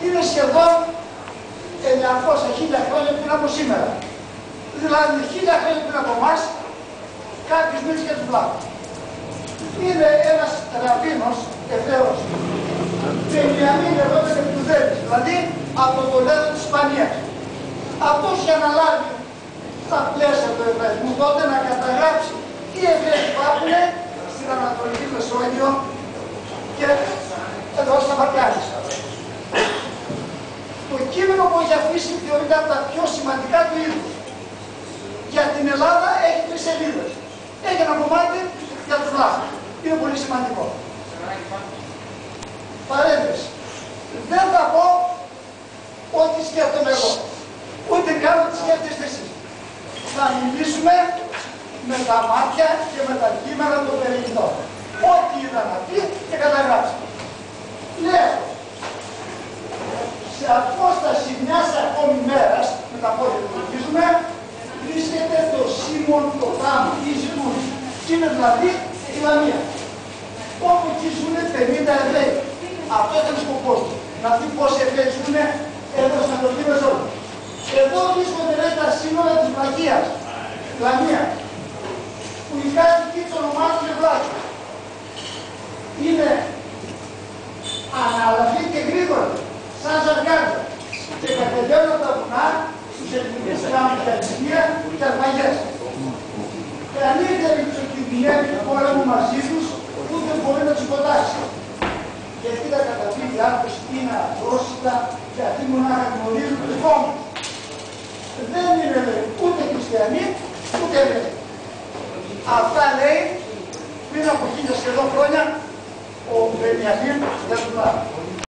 είναι σχεδόν 900-1000 χρόνια πριν από σήμερα. Δηλαδή 1000 χρόνια πριν από εμάς, κάποιος μίλησε για τους βλάχους. Είναι ένας ραβίνος, Εβραίος, Βενιαμίν εδώ με Πετουδέλης, δηλαδή από το λέδο της Ισπανίας. Αυτός είχε αναλάβει στα πλαίσια του Εβραϊσμού τότε να καταγράψει τι Εβραίοι υπάρχουν στην Ανατολική Μεσόγειο και εδώ στα Βαλκάνια. Το κείμενο που έχει αφήσει θεωρείται από τα πιο σημαντικά του είδους. Για την Ελλάδα έχει 3 σελίδες. Έχει ένα κομμάτι για τους βλάχους. Είναι πολύ σημαντικό. Παρένθεση. Δεν θα πω ό,τι σκέφτομαι εγώ. Ούτε καν ό,τι σκέφτεστε εσείς. Θα μιλήσουμε με τα μάτια και με τα κείμενα των περιηγητών. Ό,τι είδα να πει και καταγράψει. Λέω, σε απόσταση μιας ακόμη μέρας, με τα πόδια που αρχίζουμε, βρίσκεται το Σίμων το Θάμ, ή Ζημούν. Είναι δηλαδή η Λαμία. Όπου εκεί ζουν 50 Εβραίοι. Αυτό ήταν ο σκοπός του. Να δει πόσοι Εβραίοι ζουν εδώ στην Ανατολική Μεσόγειο. Εδώ βρίσκονται λέει τα σύνορα της Βλαχίας, Λαμία, που οι κάτοικοι το ονομάζουν Βλάχοι. Είναι αναλαφή και γρήγορη, σαν ζαργάρια, και κατεβαίνουν τα βουνά στους ελληνικούς γάμους και αλυσία και αρπαγές. Κανείς δεν κινδυνεύει το πόλεμο μαζί τους, ούτε μπορεί να τους υποτάξει. Γιατί τα καταπίδια άκους είναι απρόσιτα και αυτοί μονάχα γνωρίζουν τους φόμους. Δεν είναι λέει, ούτε χριστιανοί, ούτε Εβραίοι. Αυτά λέει πριν από 1000 σχεδόν χρόνια ο Βενιαμίν για τους Βλάχους.